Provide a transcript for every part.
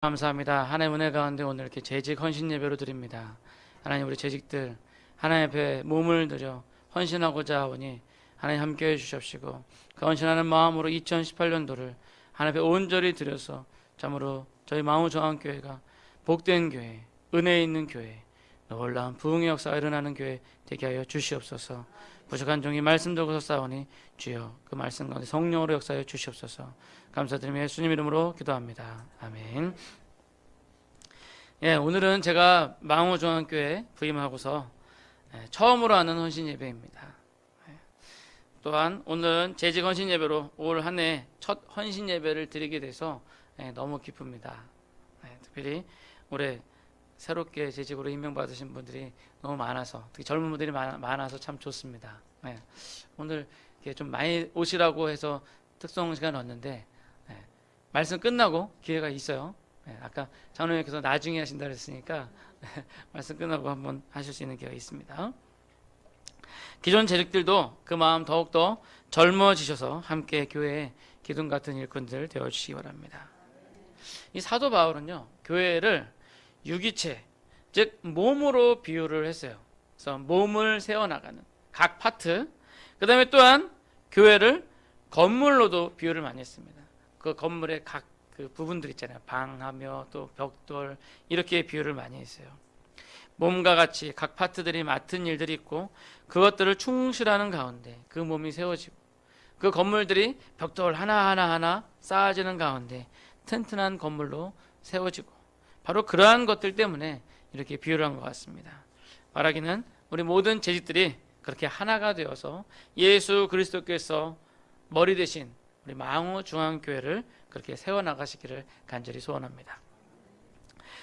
감사합니다. 하나님 은혜 가운데 오늘 이렇게 재직 헌신 예배로 드립니다. 하나님 우리 재직들 하나님 앞에 몸을 들여 헌신하고자 하오니 하나님 함께해 주십시고 그 헌신하는 마음으로 2018년도를 하나님 앞에 온전히 드려서 참으로 저희 마음정한교회가 복된 교회, 은혜 있는 교회, 놀라운 부흥의 역사가 일어나는 교회 되게 하여 주시옵소서. 부족한 종이 말씀 적어서 싸우니 주여 그 말씀 가운데 성령으로 역사하여 주시옵소서. 감사드리며 예수님 이름으로 기도합니다. 아멘. 예, 오늘은 제가 망우중앙교회 부임하고서 처음으로 하는 헌신 예배입니다. 또한 오늘은 재직 헌신 예배로 올 한 해 첫 헌신 예배를 드리게 돼서 너무 기쁩니다. 특별히 올해 새롭게 재직으로 임명받으신 분들이 너무 많아서, 특히 젊은 분들이 많아서 참 좋습니다. 오늘 좀 많이 오시라고 해서 특송 시간 왔는데 말씀 끝나고 기회가 있어요. 아까 장로님께서 나중에 하신다 그랬으니까 말씀 끝나고 한번 하실 수 있는 기회가 있습니다. 기존 재직들도 그 마음 더욱더 젊어지셔서 함께 교회의 기둥 같은 일꾼들 되어주시기 바랍니다. 이 사도 바울은요, 교회를 유기체, 즉 몸으로 비유를 했어요. 그래서 몸을 세워나가는 각 파트, 그 다음에 또한 교회를 건물로도 비유를 많이 했습니다. 그 건물의 각 그 부분들 있잖아요. 방하며 또 벽돌, 이렇게 비유를 많이 했어요. 몸과 같이 각 파트들이 맡은 일들이 있고 그것들을 충실하는 가운데 그 몸이 세워지고 그 건물들이 벽돌 하나하나 쌓아지는 가운데 튼튼한 건물로 세워지고, 바로 그러한 것들 때문에 이렇게 비유를 한 것 같습니다. 말하기는 우리 모든 재직들이 그렇게 하나가 되어서 예수 그리스도께서 머리 대신 우리 망우중앙교회를 그렇게 세워나가시기를 간절히 소원합니다.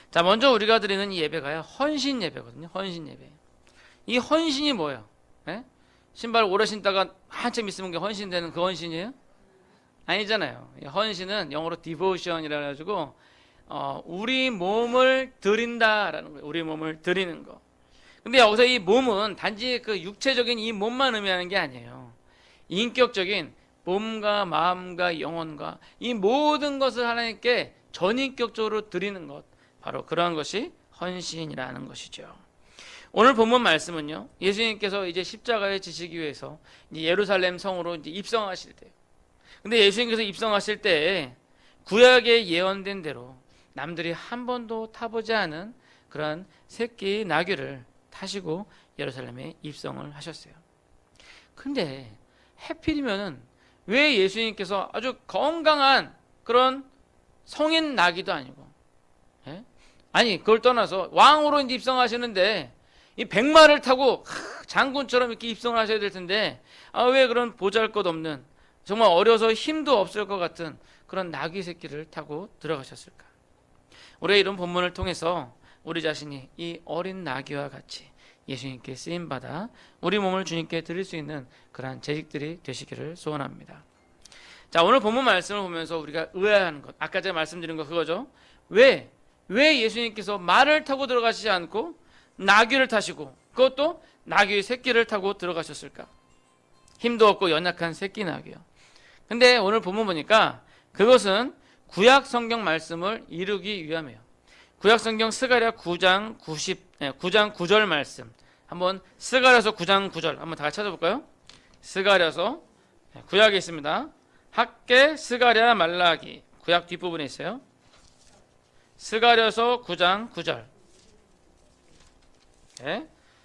자, 먼저 우리가 드리는 이 예배가요, 헌신 예배거든요. 헌신 예배. 이 헌신이 뭐예요? 신발 오래 신다가 한참 있으면 헌신되는 그 헌신이에요? 아니잖아요. 헌신은 영어로 devotion이라 가지고 우리 몸을 드린다라는 거예요. 우리 몸을 드리는 거. 근데 여기서 이 몸은 단지 그 육체적인 이 몸만 의미하는 게 아니에요. 인격적인 몸과 마음과 영혼과 이 모든 것을 하나님께 전인격적으로 드리는 것, 바로 그러한 것이 헌신이라는 것이죠. 오늘 본문 말씀은요, 예수님께서 이제 십자가에 지시기 위해서 이제 예루살렘 성으로 이제 입성하실 때요. 근데 예수님께서 입성하실 때 구약에 예언된 대로 남들이 한 번도 타보지 않은 그러한 새끼 나귀를 타시고 예루살렘에 입성을 하셨어요. 근데 해필이면은 왜 예수님께서 아주 건강한 그런 성인 나귀도 아니고, 아니 그걸 떠나서 왕으로 이제 입성하시는데 이 백마를 타고 장군처럼 이렇게 입성을 하셔야 될 텐데 왜 그런 보잘것없는, 정말 어려서 힘도 없을 것 같은 그런 나귀 새끼를 타고 들어가셨을까? 우리가 이런 본문을 통해서 우리 자신이 이 어린 나귀와 같이 예수님께 쓰임받아 우리 몸을 주님께 드릴 수 있는 그러한 재직들이 되시기를 소원합니다. 자, 오늘 본문 말씀을 보면서 우리가 의아해하는 것, 아까 제가 말씀드린 거 그거죠. 왜 예수님께서 말을 타고 들어가시지 않고 나귀를 타시고, 그것도 나귀의 새끼를 타고 들어가셨을까? 힘도 없고 연약한 새끼 나귀요. 근데 오늘 본문 보니까 그것은 구약 성경 말씀을 이루기 위함이에요. 구약 성경 스가랴 9장 9절 말씀, 한번 스가랴서 9장 9절 한번 다 같이 찾아볼까요? 스가랴서, 구약에 있습니다. 학개, 스가랴, 말라기, 구약 뒷부분에 있어요. 스가랴서 9장 9절.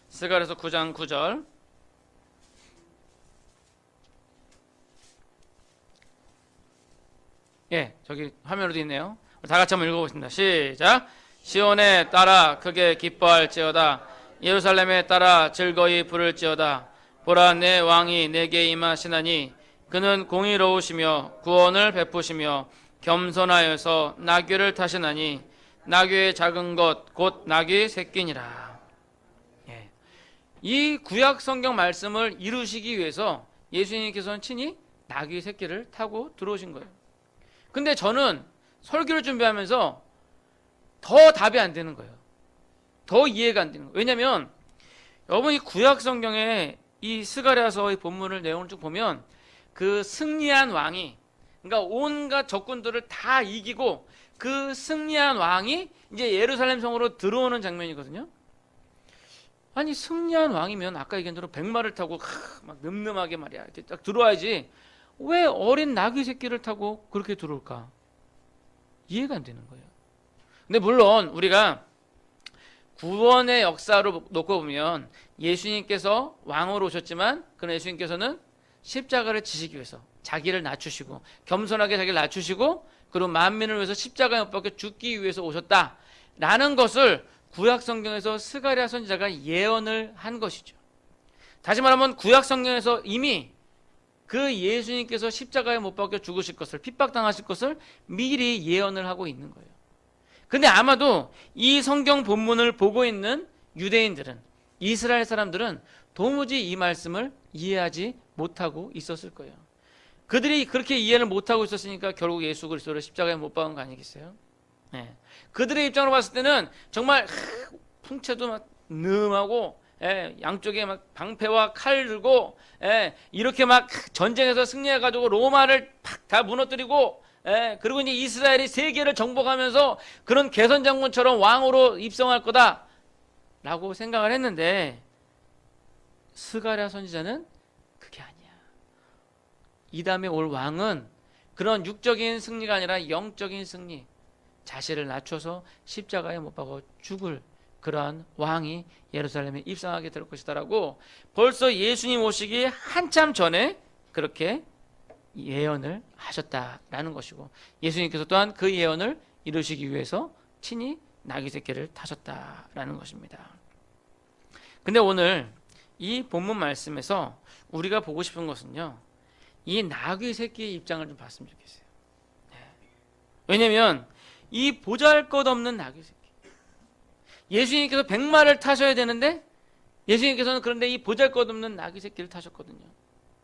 스가랴서 9장 9절. 저기 화면으로도 있네요. 다 같이 한번 읽어보겠습니다. 시작. 시온에 따라 크게 기뻐할지어다. 예루살렘에 따라 즐거이 부를지어다. 보라, 내 왕이 내게 임하시나니 그는 공의로우시며 구원을 베푸시며 겸손하여서 나귀를 타시나니 나귀의 작은 것 곧 나귀 새끼니라. 이 구약 성경 말씀을 이루시기 위해서 예수님께서는 친히 나귀 새끼를 타고 들어오신 거예요. 근데 저는 설교를 준비하면서 더 답이 안 되는 거예요. 더 이해가 안 되는 거예요. 왜냐하면 여러분, 이 구약 성경의 이 스가랴서의 본문을 내용을 쭉 보면 그 승리한 왕이, 그러니까 온갖 적군들을 다 이기고 그 승리한 왕이 이제 예루살렘 성으로 들어오는 장면이거든요. 아니 승리한 왕이면 아까 얘기한 대로 백마를 타고 막 늠름하게 말이야 이렇게 딱 들어와야지 왜 어린 나귀 새끼를 타고 그렇게 들어올까? 이해가 안 되는 거예요. 근데 물론 우리가 구원의 역사로 놓고 보면 예수님께서 왕으로 오셨지만 그런 예수님께서는 십자가를 지시기 위해서 자기를 낮추시고 겸손하게 자기를 낮추시고 그리고 만민을 위해서 십자가에 못 박혀 죽기 위해서 오셨다라는 것을 구약 성경에서 스가랴 선지자가 예언을 한 것이죠. 다시 말하면 구약 성경에서 이미 그 예수님께서 십자가에 못 박혀 죽으실 것을 핍박당하실 것을 미리 예언을 하고 있는 거예요. 근데 아마도 이 성경 본문을 보고 있는 유대인들은 이스라엘 사람들은 도무지 이 말씀을 이해하지 못하고 있었을 거예요. 그들이 그렇게 이해를 못하고 있었으니까 결국 예수 그리스도를 십자가에 못 박은 거 아니겠어요? 네. 그들의 입장으로 봤을 때는 정말 풍채도 막 능하고 양쪽에 막 방패와 칼 들고 이렇게 막 전쟁에서 승리해가지고 로마를 팍 다 무너뜨리고 그리고 이제 이스라엘이 세계를 정복하면서 그런 개선장군처럼 왕으로 입성할 거다라고 생각을 했는데 스가랴 선지자는 그게 아니야. 이 다음에 올 왕은 그런 육적인 승리가 아니라 영적인 승리, 자신을 낮춰서 십자가에 못 박아 죽을 그러한 왕이 예루살렘에 입성하게 될 것이다라고 벌써 예수님 오시기 한참 전에 그렇게 예언을 하셨다라는 것이고 예수님께서 또한 그 예언을 이루시기 위해서 친히 나귀 새끼를 타셨다라는 것입니다. 근데 오늘 이 본문 말씀에서 우리가 보고 싶은 것은요, 이 나귀 새끼의 입장을 좀 봤으면 좋겠어요. 왜냐하면 이 보잘것없는 나귀 새끼, 예수님께서 백마를 타셔야 되는데 예수님께서는 그런데 이 보잘것없는 나귀 새끼를 타셨거든요.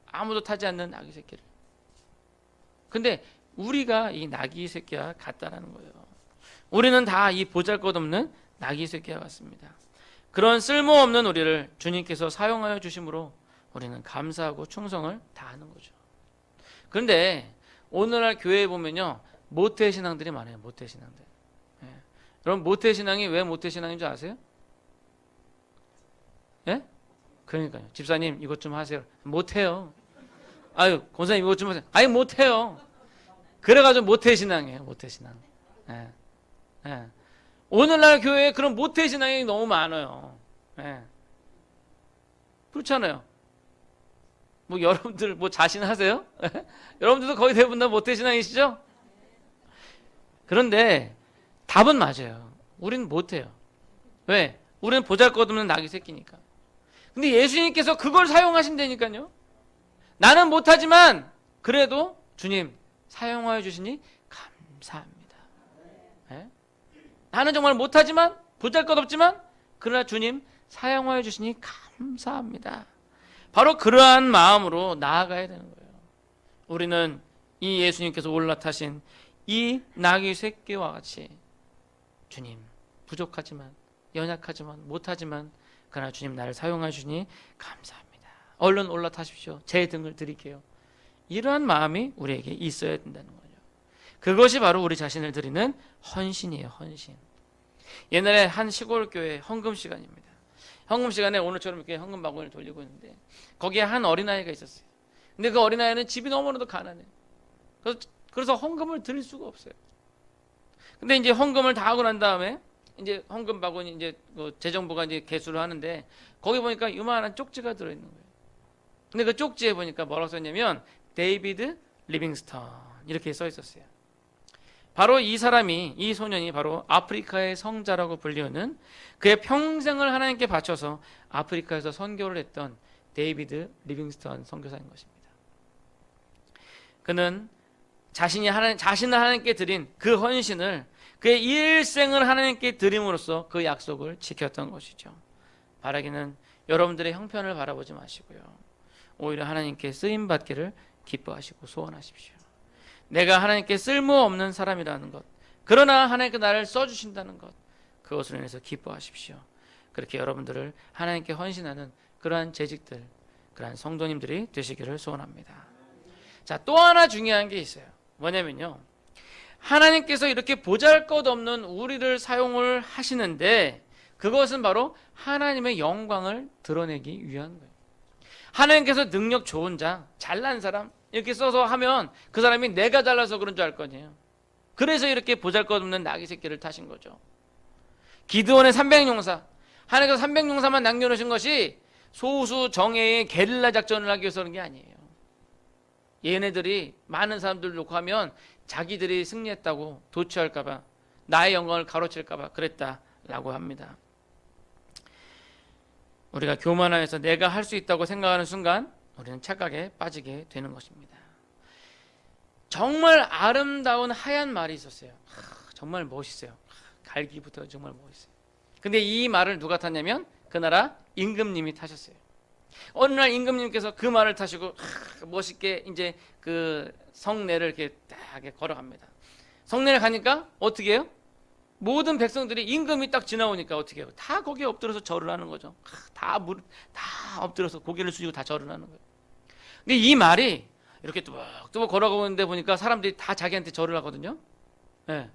아무도 타지 않는 나귀 새끼를. 근데 우리가 이 나귀 새끼와 같다라는 거예요. 우리는 다 이 보잘것없는 나귀 새끼와 같습니다. 그런 쓸모없는 우리를 주님께서 사용하여 주심으로 우리는 감사하고 충성을 다하는 거죠. 그런데 오늘날 교회에 보면요, 모태신앙들이 많아요. 모태신앙들. 여러분 모태신앙이 왜 모태신앙인 줄 아세요? 예? 그러니까요. 집사님 이것 좀 하세요. 못해요. 아유 권사님 이것 좀 하세요. 아니 못해요. 그래가지고 모태신앙이에요. 모태신앙. 오늘날 교회에 그런 모태신앙이 너무 많아요. 그렇잖아요. 뭐 여러분들 뭐 자신하세요? 여러분들도 거의 대부분 다 모태신앙이시죠? 그런데 답은 맞아요. 우리는 못해요. 왜? 우리는 보잘것없는 나귀 새끼니까. 근데 예수님께서 그걸 사용하신다니까요. 나는 못하지만 그래도 주님 사용하여 주시니 감사합니다. 나는 정말 못하지만 보잘것없지만 그러나 주님 사용하여 주시니 감사합니다. 바로 그러한 마음으로 나아가야 되는 거예요. 우리는 이 예수님께서 올라타신 이 나귀 새끼와 같이 주님 부족하지만 연약하지만 못하지만 그러나 주님 나를 사용하여 주시니 감사합니다. 얼른 올라타십시오. 제 등을 드릴게요. 이러한 마음이 우리에게 있어야 된다는 거죠. 그것이 바로 우리 자신을 드리는 헌신이에요. 헌신. 옛날에 한 시골 교회 헌금 시간입니다. 헌금 시간에 오늘처럼 이렇게 헌금 바구니를 돌리고 있는데 거기에 한 어린아이가 있었어요. 근데 그 어린아이는 집이 너무나도 가난해요. 그래서 헌금을 드릴 수가 없어요. 근데 이제 헌금을 다 하고 난 다음에 이제 헌금 바구니 이제 재정부가 이제 개수를 하는데 거기 보니까 요만한 쪽지가 들어있는 거예요. 근데 그 쪽지에 보니까 뭐라고 써있냐면 데이비드 리빙스턴 이렇게 써 있었어요. 바로 이 사람이, 이 소년이 바로 아프리카의 성자라고 불리우는 그의 평생을 하나님께 바쳐서 아프리카에서 선교를 했던 데이비드 리빙스턴 선교사인 것입니다. 그는 자신을 하나님께 드린 그 헌신을 그의 일생을 하나님께 드림으로써 그 약속을 지켰던 것이죠. 바라기는 여러분들의 형편을 바라보지 마시고요. 오히려 하나님께 쓰임받기를 기뻐하시고 소원하십시오. 내가 하나님께 쓸모없는 사람이라는 것, 그러나 하나님께 나를 써주신다는 것, 그것으로 인해서 기뻐하십시오. 그렇게 여러분들을 하나님께 헌신하는 그러한 재직들, 그러한 성도님들이 되시기를 소원합니다. 자, 또 하나 중요한 게 있어요. 뭐냐면요, 하나님께서 이렇게 보잘것없는 우리를 사용을 하시는데 그것은 바로 하나님의 영광을 드러내기 위한 거예요. 하나님께서 능력 좋은 자, 잘난 사람 이렇게 써서 하면 그 사람이 내가 잘나서 그런 줄 알 거 아니에요. 그래서 이렇게 보잘것없는 나귀 새끼를 타신 거죠. 기드온의 300용사, 하나님께서 300용사만 남겨놓으신 것이 소수 정예의 게릴라 작전을 하기 위해서 그런 게 아니에요. 얘네들이 많은 사람들 놓고 하면 자기들이 승리했다고 도취할까봐, 나의 영광을 가로챌까봐 그랬다라고 합니다. 우리가 교만하여서 내가 할 수 있다고 생각하는 순간 우리는 착각에 빠지게 되는 것입니다. 정말 아름다운 하얀 말이 있었어요. 정말 멋있어요. 갈기부터 정말 멋있어요. 근데 이 말을 누가 탔냐면 그 나라 임금님이 타셨어요. 어느 날 임금님께서 그 말을 타시고 멋있게 이제 그 성내를 이렇게 딱 걸어갑니다. 성내를 가니까 어떻게 해요? 모든 백성들이 임금이 딱 지나오니까 어떻게 해요? 다 거기에 엎드려서 절을 하는 거죠. 다 엎드려서 고개를 숙이고 다 절을 하는 거예요. 근데 이 말이 이렇게 뚜벅뚜벅 걸어가고 있는데 보니까 사람들이 다 자기한테 절을 하거든요. 네.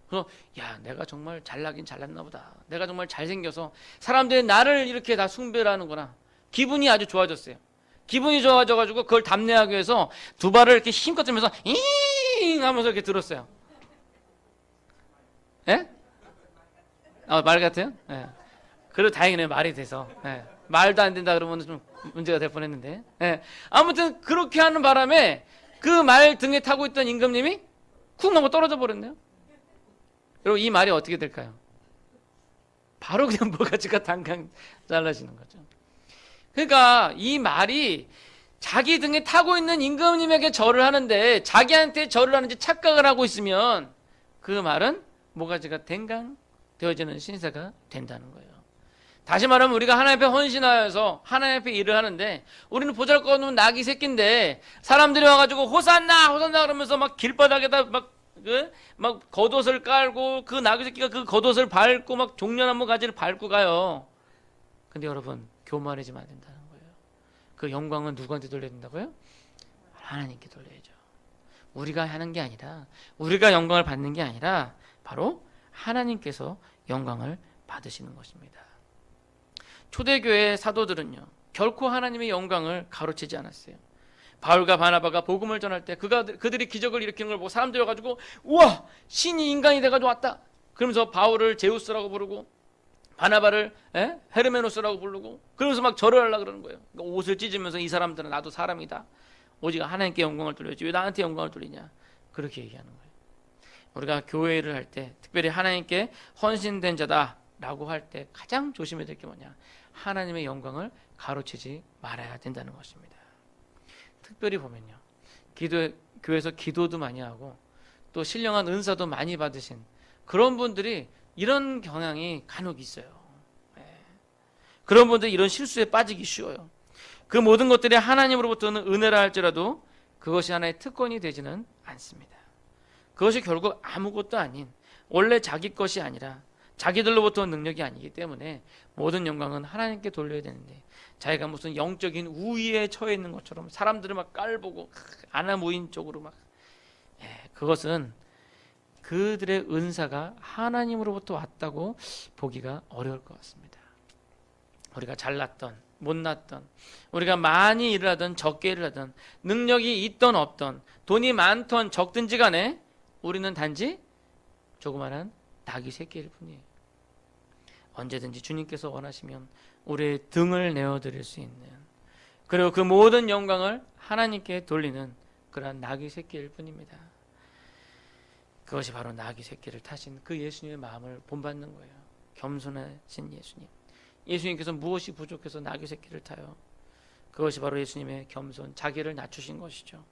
그래서 야, 내가 정말 잘나긴 잘났나 보다. 내가 정말 잘생겨서 사람들이 나를 이렇게 다 숭배를 하는구나. 기분이 아주 좋아졌어요. 기분이 좋아져가지고 그걸 답례하기 위해서 두 발을 이렇게 힘껏 들면서 잉 하면서 이렇게 들었어요. 예? 말 같아요? 예. 그래도 다행이네요. 말이 돼서. 예. 말도 안 된다 그러면 좀 문제가 될 뻔했는데. 예. 아무튼 그렇게 하는 바람에 그 말 등에 타고 있던 임금님이 쿵 넘어 떨어져 버렸네요. 여러분 이 말이 어떻게 될까요? 바로 그냥 뭐가지가 당강 잘라지는 거죠. 그러니까 이 말이 자기 등에 타고 있는 임금님에게 절을 하는데 자기한테 절을 하는지 착각을 하고 있으면 그 말은 모가지가 댕강 되어지는 신세가 된다는 거예요. 다시 말하면 우리가 하나님 앞에 헌신하여서 하나님 앞에 일을 하는데 우리는 보잘것없는 나귀 새끼인데 사람들이 와가지고 호산나 호산나 그러면서 막 길바닥에다 막 겉옷을 깔고 그 나귀 새끼가 그 겉옷을 밟고 막 종려나무 가지를 밟고 가요. 근데 여러분 교만해지면 안 된다는 거예요. 그 영광은 누구한테 돌려야 된다고요? 하나님께 돌려야죠. 우리가 하는 게 아니라 우리가 영광을 받는 게 아니라 바로 하나님께서 영광을 받으시는 것입니다. 초대교회 사도들은요 결코 하나님의 영광을 가로채지 않았어요. 바울과 바나바가 복음을 전할 때 그들이 기적을 일으키는 걸 보고 사람들이 와가지고 우와 신이 인간이 돼가지고 왔다 그러면서 바울을 제우스라고 부르고 바나바를 헤르메노스라고 부르고 그러면서 막 절을 하려고 그러는 거예요. 그러니까 옷을 찢으면서 이 사람들은 나도 사람이다. 오직 하나님께 영광을 돌려야지 왜 나한테 영광을 돌리냐 그렇게 얘기하는 거예요. 우리가 교회를 할 때 특별히 하나님께 헌신된 자다라고 할 때 가장 조심해야 될 게 뭐냐 하나님의 영광을 가로채지 말아야 된다는 것입니다. 특별히 보면요 교회에서 기도도 많이 하고 또 신령한 은사도 많이 받으신 그런 분들이 이런 경향이 간혹 있어요. 그런 분들이 이런 실수에 빠지기 쉬워요. 그 모든 것들이 하나님으로부터는 은혜라 할지라도 그것이 하나의 특권이 되지는 않습니다. 그것이 결국 아무것도 아닌 원래 자기 것이 아니라 자기들로부터 능력이 아니기 때문에 모든 영광은 하나님께 돌려야 되는데 자기가 무슨 영적인 우위에 처해 있는 것처럼 사람들을 막 깔보고 아나무인 쪽으로 막 그것은 그들의 은사가 하나님으로부터 왔다고 보기가 어려울 것 같습니다. 우리가 잘났던 못났던 우리가 많이 일을 하든 적게 일을 하든 능력이 있던 없던 돈이 많던 적든지 간에 우리는 단지 조그마한 나귀 새끼일 뿐이에요. 언제든지 주님께서 원하시면 우리의 등을 내어드릴 수 있는 그리고 그 모든 영광을 하나님께 돌리는 그러한 나귀 새끼일 뿐입니다. 그것이 바로 나귀 새끼를 타신 그 예수님의 마음을 본받는 거예요. 겸손하신 예수님. 예수님께서 무엇이 부족해서 나귀 새끼를 타요? 그것이 바로 예수님의 겸손, 자기를 낮추신 것이죠.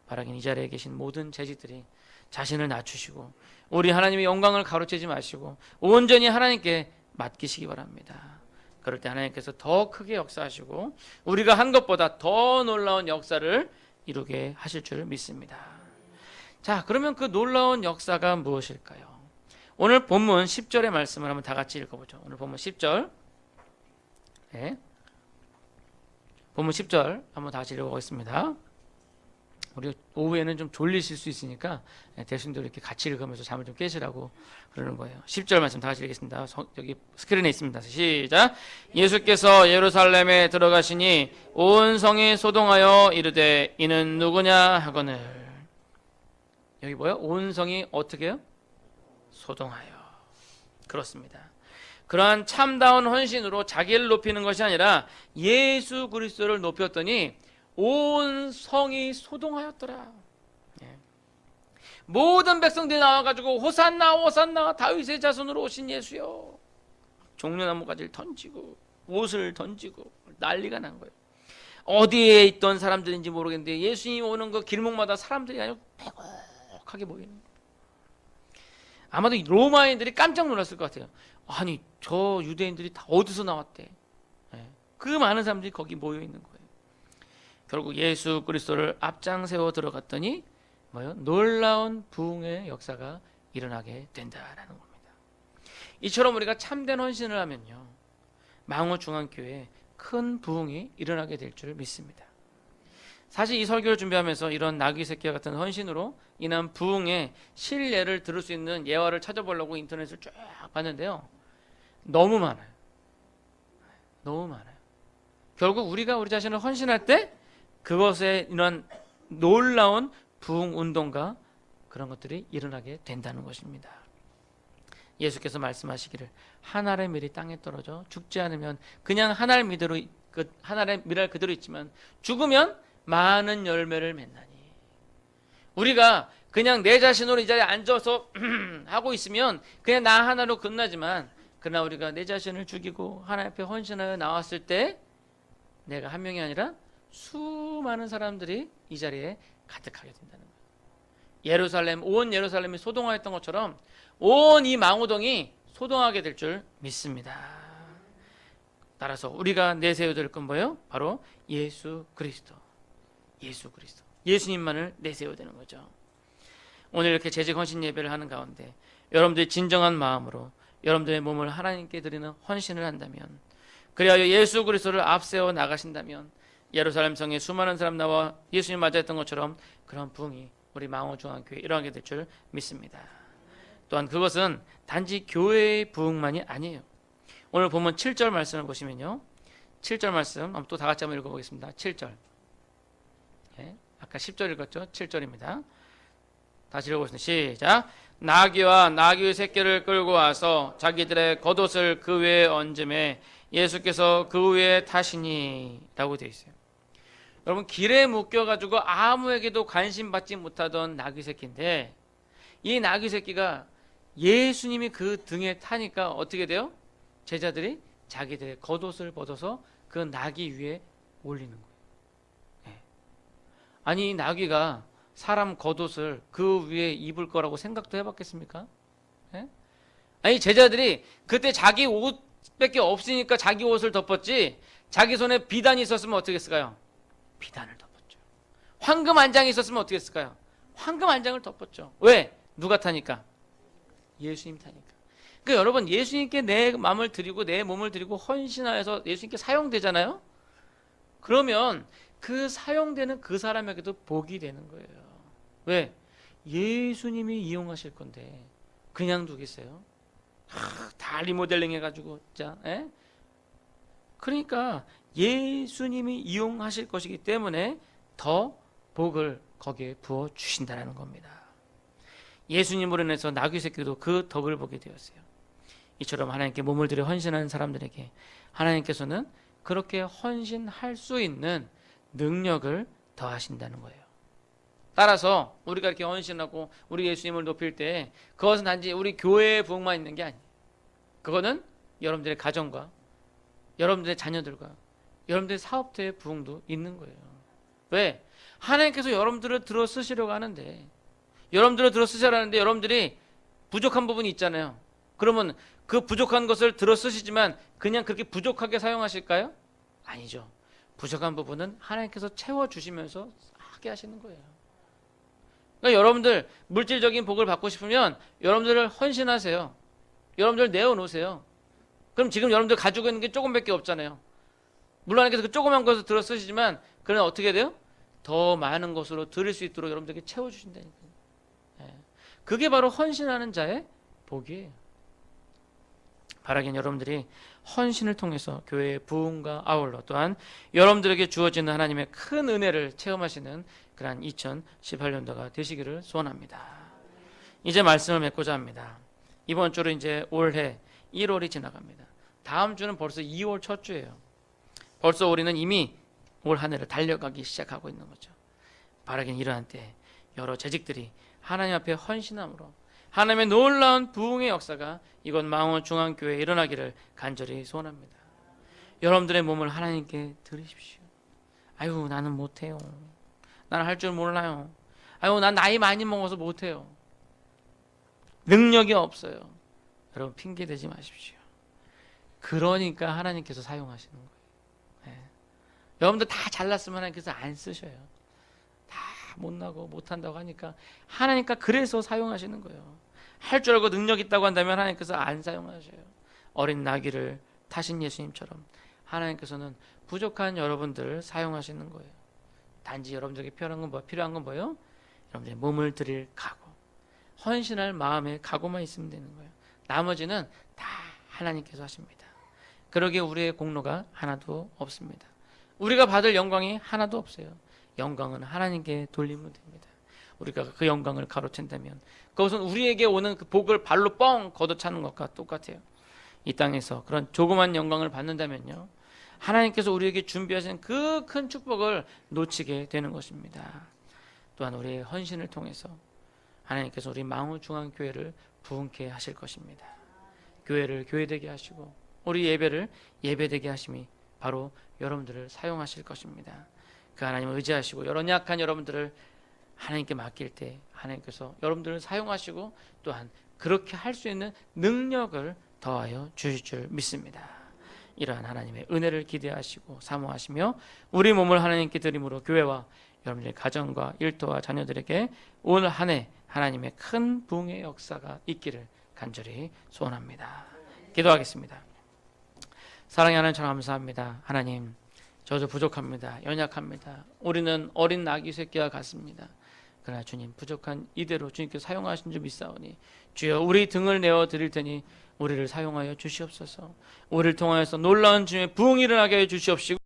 바라긴 이 자리에 계신 모든 재직들이 자신을 낮추시고 우리 하나님의 영광을 가로채지 마시고 온전히 하나님께 맡기시기 바랍니다. 그럴 때 하나님께서 더 크게 역사하시고 우리가 한 것보다 더 놀라운 역사를 이루게 하실 줄 믿습니다. 자, 그러면 그 놀라운 역사가 무엇일까요? 오늘 본문 10절의 말씀을 한번 다 같이 읽어보죠. 오늘 본문 10절 본문 10절 한번 다시 읽어보겠습니다. 우리 오후에는 좀 졸리실 수 있으니까 대신도 이렇게 같이 읽으면서 잠을 좀 깨시라고 그러는 거예요. 10절 말씀 다 같이 읽겠습니다. 여기 스크린에 있습니다. 시작. 예수께서 예루살렘에 들어가시니 온 성이 소동하여 이르되 이는 누구냐 하거늘. 여기 뭐요? 온 성이 어떻게 해요? 소동하여. 그렇습니다. 그러한 참다운 헌신으로 자기를 높이는 것이 아니라 예수 그리스도를 높였더니 온 성이 소동하였더라. 예. 모든 백성들이 나와가지고 호산나 호산나 다윗의 자손으로 오신 예수여. 종려나무 가지를 던지고 옷을 던지고 난리가 난 거예요. 어디에 있던 사람들인지 모르겠는데 예수님이 오는 그 길목마다 사람들이 아주 빼곡하게 모이는 거예요. 아마도 로마인들이 깜짝 놀랐을 것 같아요. 아니 저 유대인들이 다 어디서 나왔대. 예. 그 많은 사람들이 거기 모여 있는 거예요. 결국 예수 그리스도를 앞장 세워 들어갔더니 뭐요? 놀라운 부흥의 역사가 일어나게 된다라는 겁니다. 이처럼 우리가 참된 헌신을 하면요, 망우중앙교회에 큰 부흥이 일어나게 될 줄 믿습니다. 사실 이 설교를 준비하면서 이런 나귀 새끼와 같은 헌신으로 인한 부흥의 실례를 들을 수 있는 예화를 찾아보려고 인터넷을 쭉 봤는데요, 너무 많아요. 너무 많아요. 결국 우리가 우리 자신을 헌신할 때 그것에 인한 놀라운 부흥 운동과 그런 것들이 일어나게 된다는 것입니다. 예수께서 말씀하시기를 한 알의 밀이 땅에 떨어져 죽지 않으면 그냥 한 알 미대로 한 알의 밀알 그대로 있지만 죽으면 많은 열매를 맺나니. 우리가 그냥 내 자신으로 이 자리에 앉아서 하고 있으면 그냥 나 하나로 끝나지만, 그러나 우리가 내 자신을 죽이고 하나님 앞에 헌신하여 나왔을 때 내가 한 명이 아니라 수많은 사람들이 이 자리에 가득하게 된다는 거예요. 예루살렘, 온 예루살렘이 소동하였던 것처럼 온 이 망우동이 소동하게 될 줄 믿습니다. 따라서 우리가 내세워야 될 건 뭐예요? 바로 예수 그리스도. 예수 그리스도. 예수님만을 내세워야 되는 거죠. 오늘 이렇게 재직 헌신 예배를 하는 가운데 여러분들이 진정한 마음으로 여러분들의 몸을 하나님께 드리는 헌신을 한다면, 그리하여 예수 그리스도를 앞세워 나가신다면 예루살렘 성에 수많은 사람 나와 예수님 맞이했던 것처럼 그런 부흥이 우리 망우중앙교회에 일어나게 될 줄 믿습니다. 또한 그것은 단지 교회의 부흥만이 아니에요. 오늘 보면 7절 말씀을 보시면요, 7절 말씀 한번 또 다 같이 한번 읽어보겠습니다. 7절. 예, 아까 10절 읽었죠? 7절입니다. 다시 읽어보겠습니다. 시작. 나귀와 나귀의 새끼를 끌고 와서 자기들의 겉옷을 그 위에 얹음에 예수께서 그 위에 타시니 라고 되어 있어요. 여러분, 길에 묶여가지고 아무에게도 관심 받지 못하던 나귀 새끼인데, 이 나귀 새끼가 예수님이 그 등에 타니까 어떻게 돼요? 제자들이 자기들의 겉옷을 벗어서 그 나귀 위에 올리는 거예요. 네. 아니, 이 나귀가 사람 겉옷을 그 위에 입을 거라고 생각도 해봤겠습니까? 네? 아니, 제자들이 그때 자기 옷밖에 없으니까 자기 옷을 덮었지, 자기 손에 비단이 있었으면 어떻게 했을까요? 비단을 덮었죠. 황금 한 장이 있었으면 어떻게 했을까요? 황금 한 장을 덮었죠. 왜? 누가 타니까? 예수님 타니까. 그러니까 여러분, 예수님께 내 마음을 드리고 내 몸을 드리고 헌신하여서 예수님께 사용되잖아요. 그러면 그 사용되는 그 사람에게도 복이 되는 거예요. 왜? 예수님이 이용하실 건데 그냥 두겠어요? 다 리모델링 해가지고 진짜. 에? 그러니까 예수님이 이용하실 것이기 때문에 더 복을 거기에 부어 주신다는 겁니다. 예수님으로 인해서 나귀 새끼도 그 덕을 보게 되었어요. 이처럼 하나님께 몸을 들여 헌신하는 사람들에게 하나님께서는 그렇게 헌신할 수 있는 능력을 더하신다는 거예요. 따라서 우리가 이렇게 헌신하고 우리 예수님을 높일 때 그것은 단지 우리 교회의 부흥만 있는 게 아니에요. 그거는 여러분들의 가정과 여러분들의 자녀들과 여러분들의 사업체의 부흥도 있는 거예요. 왜? 하나님께서 여러분들을 들어 쓰시려고 하는데, 여러분들을 들어 쓰시라는데 여러분들이 부족한 부분이 있잖아요. 그러면 그 부족한 것을 들어 쓰시지만 그냥 그렇게 부족하게 사용하실까요? 아니죠. 부족한 부분은 하나님께서 채워주시면서 하게 하시는 거예요. 그러니까 여러분들 물질적인 복을 받고 싶으면 여러분들을 헌신하세요. 여러분들 내어놓으세요. 그럼 지금 여러분들 가지고 있는 게 조금밖에 없잖아요. 물론 하나님께서 그 조그만 것을 들어 쓰시지만 그러나 어떻게 돼요? 더 많은 것으로 드릴 수 있도록 여러분들에게 채워주신다니까요. 예. 그게 바로 헌신하는 자의 복이에요. 바라긴 여러분들이 헌신을 통해서 교회의 부흥과 아울러 또한 여러분들에게 주어지는 하나님의 큰 은혜를 체험하시는 그러한 2018년도가 되시기를 소원합니다. 이제 말씀을 맺고자 합니다. 이번 주로 이제 올해 1월이 지나갑니다. 다음 주는 벌써 2월 첫 주예요. 벌써 우리는 이미 올 한 해를 달려가기 시작하고 있는 거죠. 바라긴 이러한 때 여러 재직들이 하나님 앞에 헌신함으로 하나님의 놀라운 부흥의 역사가 이곳 망원중앙교회에 일어나기를 간절히 소원합니다. 여러분들의 몸을 하나님께 드리십시오. 아유, 나는 못해요. 나는 할 줄 몰라요. 아유, 난 나이 많이 먹어서 못해요. 능력이 없어요. 여러분 핑계 대지 마십시오. 그러니까 하나님께서 사용하시는 거예요. 네. 여러분들 다 잘났으면 하나님께서 안 쓰셔요. 다 못나고 못한다고 하니까 하나님과 그래서 사용하시는 거예요. 할 줄 알고 능력 있다고 한다면 하나님께서 안 사용하셔요. 어린 나귀를 타신 예수님처럼 하나님께서는 부족한 여러분들을 사용하시는 거예요. 단지 여러분들에게 필요한 건 뭐예요? 여러분들의 몸을 드릴 각오, 헌신할 마음의 각오만 있으면 되는 거예요. 나머지는 다 하나님께서 하십니다. 그러기에 우리의 공로가 하나도 없습니다. 우리가 받을 영광이 하나도 없어요. 영광은 하나님께 돌리면 됩니다. 우리가 그 영광을 가로챈다면 그것은 우리에게 오는 그 복을 발로 뻥 걷어차는 것과 똑같아요. 이 땅에서 그런 조그만 영광을 받는다면요, 하나님께서 우리에게 준비하신 그 큰 축복을 놓치게 되는 것입니다. 또한 우리의 헌신을 통해서 하나님께서 우리 망우중앙교회를 부흥케 하실 것입니다. 교회를 교회되게 하시고 우리 예배를 예배되게 하심이 바로 여러분들을 사용하실 것입니다. 그 하나님을 의지하시고 연약한 여러분들을 하나님께 맡길 때 하나님께서 여러분들을 사용하시고 또한 그렇게 할 수 있는 능력을 더하여 주실 줄 믿습니다. 이러한 하나님의 은혜를 기대하시고 사모하시며 우리 몸을 하나님께 드림으로 교회와 여러분들의 가정과 일터와 자녀들에게 올 한 해 하나님의 큰 부흥의 역사가 있기를 간절히 소원합니다. 기도하겠습니다. 사랑의 하나님, 참 감사합니다. 하나님, 저도 부족합니다. 연약합니다. 우리는 어린 나귀 새끼와 같습니다. 그러나 주님, 부족한 이대로 주님께서 사용하신 줄 믿사오니 주여, 우리 등을 내어 드릴 테니 우리를 사용하여 주시옵소서. 우리를 통하여서 놀라운 주님의 부흥이 일어나게 해 주시옵시고